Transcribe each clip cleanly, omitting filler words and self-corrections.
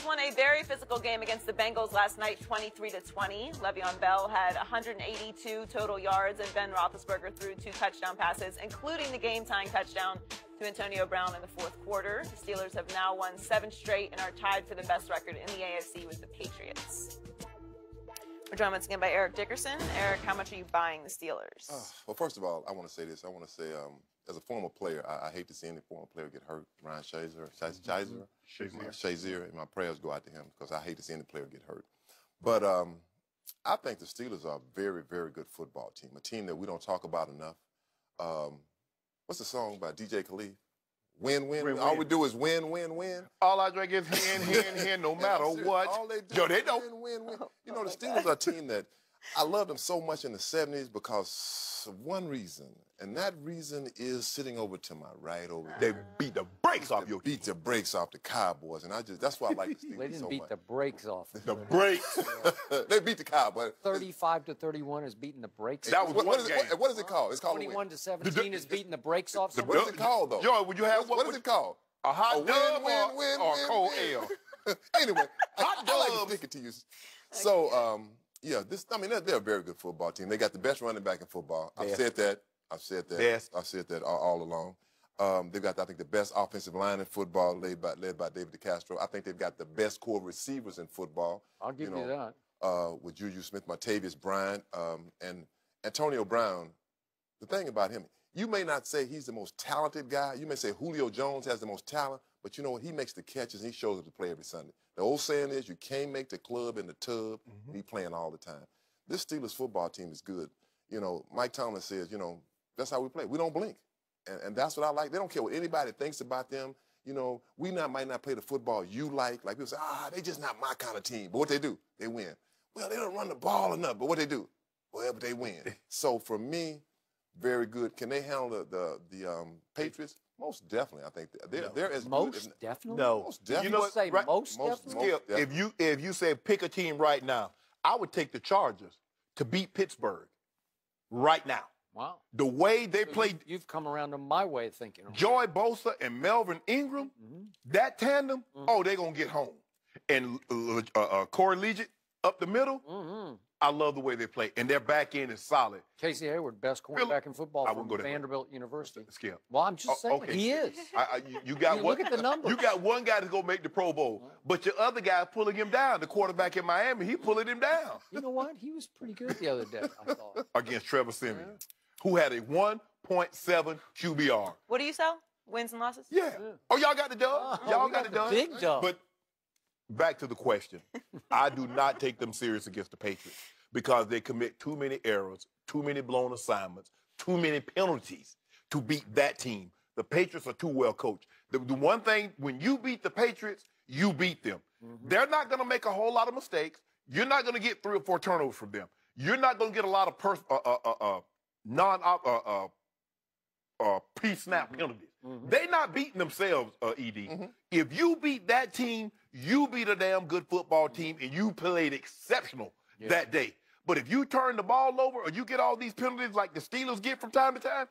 Steelers won a very physical game against the Bengals last night, 23-20. Le'Veon Bell had 182 total yards, and Ben Roethlisberger threw 2 touchdown passes, including the game-tying touchdown to Antonio Brown in the fourth quarter. The Steelers have now won 7 straight and are tied for the best record in the AFC with the Patriots. We're joined once again by Eric Dickerson. Eric, how much are you buying the Steelers? Well, first of all, I want to say this. I want to say, as a former player, I hate to see any former player get hurt. Ryan Shazier, and my prayers go out to him because I hate to see any player get hurt. But I think the Steelers are a very, very good football team, a team that we don't talk about enough. What's the song by DJ Khalid? Win, win, win. All we do is win, win, win. All I drink is hen, no matter what. All they do is win, win. You know, the Steelers are a team that I loved them so much in the 70s because of one reason, and that reason is sitting over to my right over there. They beat the brakes off your beat the brakes off the Cowboys, and that's why I like the Steelers so much. They didn't beat the brakes off. The brakes. They beat the Cowboys. 35-31 is beating the brakes. That was one game. What is it called? It's called 21-17 is beating the brakes off. What is it called though? Yo, would you have what is it called? A hot dub or a cold ale? Anyway, I like to stick it to you. So, yeah, they're a very good football team. They got the best running back in football. I've said that. I've said that all along. They've got, I think, the best offensive line in football, led by David DeCastro. I think they've got the best core receivers in football. I'll give you that. With Juju Smith, Martavius Bryant, and Antonio Brown. The thing about him, you may not say he's the most talented guy. You may say Julio Jones has the most talent, but you know what? He makes the catches and he shows up to play every Sunday. The old saying is you can't make the club in the tub, and he's playing all the time. This Steelers football team is good. You know, Mike Tomlin says, you know, that's how we play. We don't blink. And that's what I like. They don't care what anybody thinks about them. You know, we might not play the football you like. Like people say, they just not my kind of team. But what they do, they win. Well, they don't run the ball enough, but what they do? Well, but they win. So for me, very good. Can they handle the Patriots? Most definitely, I think they're as most good. Definitely. No, most definitely. You know, say right, most definitely. Skip, if you say pick a team right now, I would take the Chargers to beat Pittsburgh right now. Wow. The way they played. You've come around to my way of thinking. Joy Bosa and Melvin Ingram, that tandem, they're going to get home. And Corey Legit up the middle, I love the way they play. And their back end is solid. Casey Hayward, best cornerback in football from Vanderbilt University. Skip. Well, I'm just saying, he is. You got look at the numbers. You got one guy to go make the Pro Bowl, but your other guy pulling him down. The quarterback in Miami, he pulling him down. You know what? He was pretty good the other day, I thought. Against Trevor Siemian, who had a 1.7 QBR. What do you sell? Wins and losses? Yeah. Oh, y'all got the dub? Y'all got the dub? Big dub. But back to the question. I do not take them serious against the Patriots because they commit too many errors, too many blown assignments, too many penalties to beat that team. The Patriots are too well coached. The one thing, when you beat the Patriots, you beat them. They're not going to make a whole lot of mistakes. You're not going to get 3 or 4 turnovers from them. You're not going to get a lot of pre-snap penalties. They're not beating themselves, ED. If you beat that team, you beat a damn good football team, and you played exceptional that day. But if you turn the ball over or you get all these penalties like the Steelers get from time to time,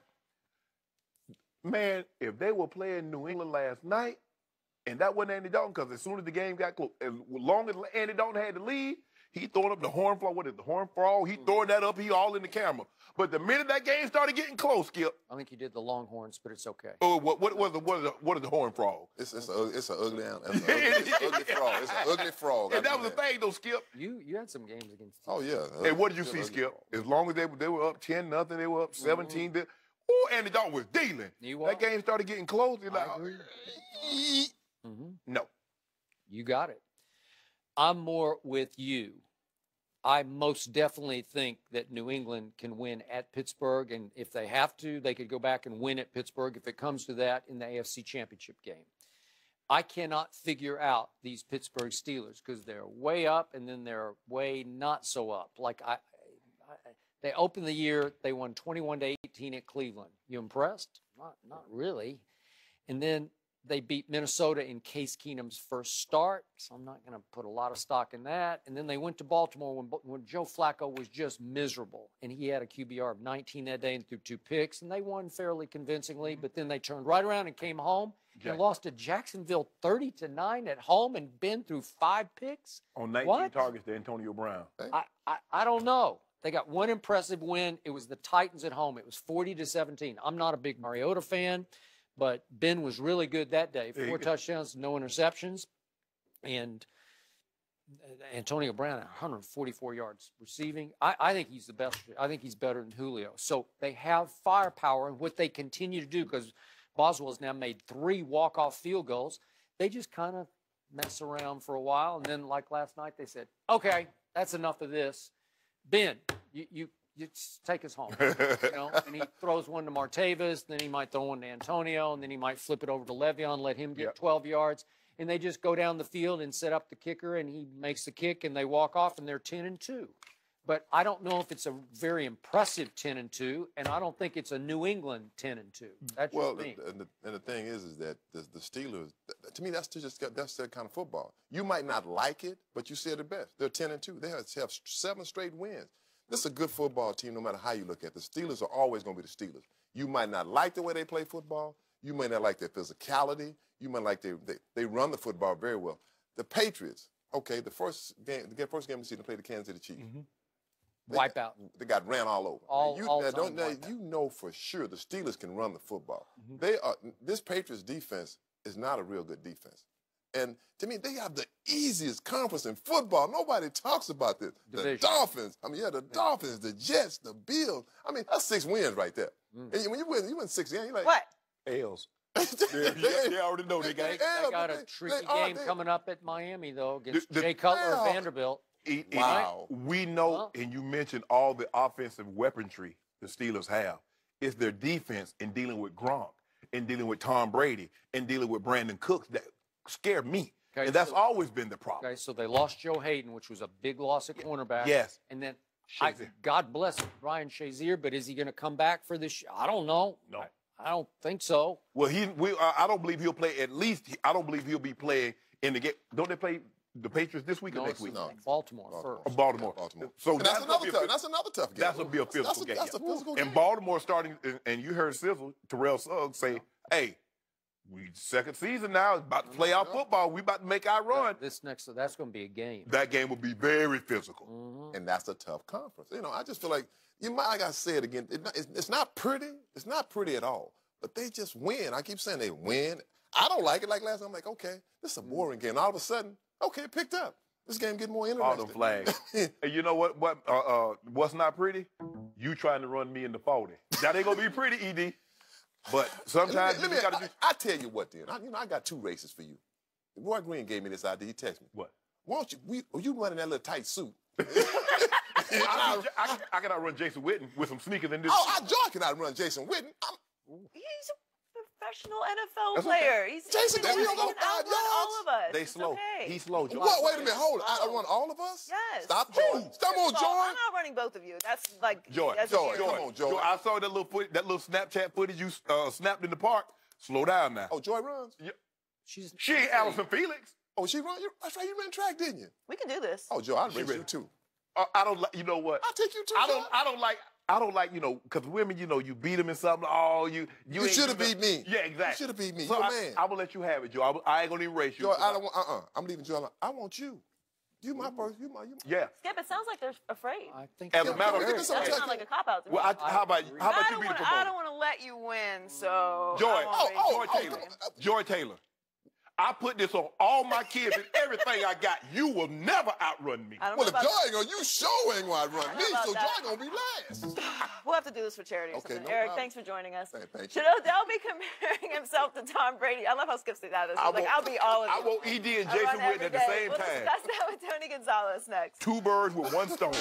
man, if they were playing New England last night, and that wasn't Andy Dalton, because as soon as the game got close, as long as Andy Dalton had the lead, he throwing up the horn frog. What is the horn frog? He throwing that up. He all in the camera. But the minute that game started getting close, Skip. I think he did the Longhorns, but it's okay. Oh, what is the horn frog? It's an ugly animal. It's an ugly frog. It's an ugly frog. And that was the thing, though, Skip. You had some games against. Oh yeah. And what did you see, Skip? As long as they were up 10-0, they were up 17. Oh, Andy Dalton was dealing. That game started getting close. I agree. No. You got it. I'm more with you. I most definitely think that New England can win at Pittsburgh, and if they have to, they could go back and win at Pittsburgh if it comes to that in the AFC Championship game. I cannot figure out these Pittsburgh Steelers because they're way up and then they're way not so up. Like they opened the year, they won 21-18 at Cleveland. You impressed? Not really. And then they beat Minnesota in Case Keenum's first start, so I'm not going to put a lot of stock in that. And then they went to Baltimore when Joe Flacco was just miserable, and he had a QBR of 19 that day and threw 2 picks, and they won fairly convincingly. But then they turned right around and came home and lost to Jacksonville 30-9 at home, and Ben threw 5 picks? On 19 What? targets to Antonio Brown. I don't know. They got one impressive win. It was the Titans at home. It was 40-17. I'm not a big Mariota fan, but Ben was really good that day. 4 touchdowns, no interceptions. And Antonio Brown, 144 yards receiving. I think he's the best. I think he's better than Julio. So they have firepower, and what they continue to do, because Boswell's now made 3 walk-off field goals, they just kind of mess around for a while, and then like last night they said, okay, that's enough of this. Ben, you just take us home. And he throws one to Martavis, then he might throw one to Antonio, and then he might flip it over to Le'Veon, let him get 12 yards. And they just go down the field and set up the kicker, and he makes the kick, and they walk off, and they're 10-2. But I don't know if it's a very impressive 10-2, and I don't think it's a New England 10-2. That's just me. And the thing is that the Steelers, to me, that's their kind of football. You might not like it, but you said it best. They're 10-2. They have 7 straight wins. This is a good football team, no matter how you look at it. The Steelers are always going to be the Steelers. You might not like the way they play football. You may not like their physicality. You might like they run the football very well. The Patriots, okay, the first game of the season, played the Kansas City Chiefs. Wipeout. They got ran all over. You know for sure the Steelers can run the football. This Patriots defense is not a real good defense. And to me, they have the easiest conference in football. Nobody talks about this. Division. The Dolphins. I mean, the Dolphins, the Jets, the Bills. I mean, that's 6 wins right there. And when you win 6 games, you're like, What? L's. They already know they got a tricky game coming up at Miami, though, against Jay Cutler of Vanderbilt. Wow. We know, and you mentioned all the offensive weaponry the Steelers have. It's their defense in dealing with Gronk, in dealing with Tom Brady, and dealing with Brandon Cooks that scare me. Okay, and that's always been the problem. Okay, so they lost Joe Hayden, which was a big loss at cornerback. Yes. And then, God bless Ryan Shazier, but is he going to come back for this? I don't know. No. I don't think so. Well, I don't believe he'll play. At least I don't believe he'll be playing in the game. Don't they play the Patriots this week or next week? No, Baltimore first. Baltimore. So that's another tough game. That's gonna be a physical game. That's a physical game. And Baltimore starting, and you heard Sizzle, Terrell Suggs say, "Hey, we second season now, about to play our football. We about to make our run." That's going to be a game. That game will be very physical. And that's a tough conference. I just feel like I got to say it again. It's not pretty. It's not pretty at all. But they just win. I keep saying they win. I don't like it. Like last time, I'm like, okay, this is a boring game. All of a sudden, okay, it picked up. This game getting more interesting. All the flags. And you know what's not pretty? You trying to run me in the 40. That ain't gonna be pretty, ED. But sometimes I tell you what, then. I got 2 races for you. Roy Green gave me this idea. He texted me. What? Why don't you running that little tight suit? I cannot run Jason Witten with some sneakers in this. Joy cannot run Jason Witten. He's a professional NFL player. Okay. Jason, he can outrun all of us. They slow. Okay. He's slow, Joy. Wait a minute, hold it. I run all of us? Yes. Stop, Joy. Stop on, Joy. I'm not running both of you. That's like Joy. Come on, Joy. I saw that little Snapchat footage you snapped in the park. Slow down now. Oh, Joy runs? Yeah. She ain't Allison Felix. Oh, she run? That's right. You ran track, didn't you? We can do this. Oh, Joy, I'd race you too. I don't like. You know what? I'll take you too. I don't like, because women, you beat them in something. Oh, you should have beat me. Yeah, exactly. You should have beat me. So You're a man. I'm going to let you have it, Joe. I ain't going to erase you. Joe, I don't want, I'm leaving Joe alone. I want you. You my person. You my. Yeah. Skip, it sounds like they're afraid. I think As a matter of fact, that sounds like a cop-out to me. Well, how about you be the promoter? I don't want to let you win, so. Joy Taylor. I put this on all my kids and everything I got. You will never outrun me. Well, if Joy ain't gonna, you sure ain't gonna outrun me, so Joy gonna be last. We'll have to do this for charity or something. No Eric, problem. Thanks for joining us. Thank you. Should Odell be comparing himself to Tom Brady? I love how Skip says that. I'll be all of you. I want ED and Jason Witten at the same time. We'll discuss that with Tony Gonzalez next. 2 birds with 1 stone.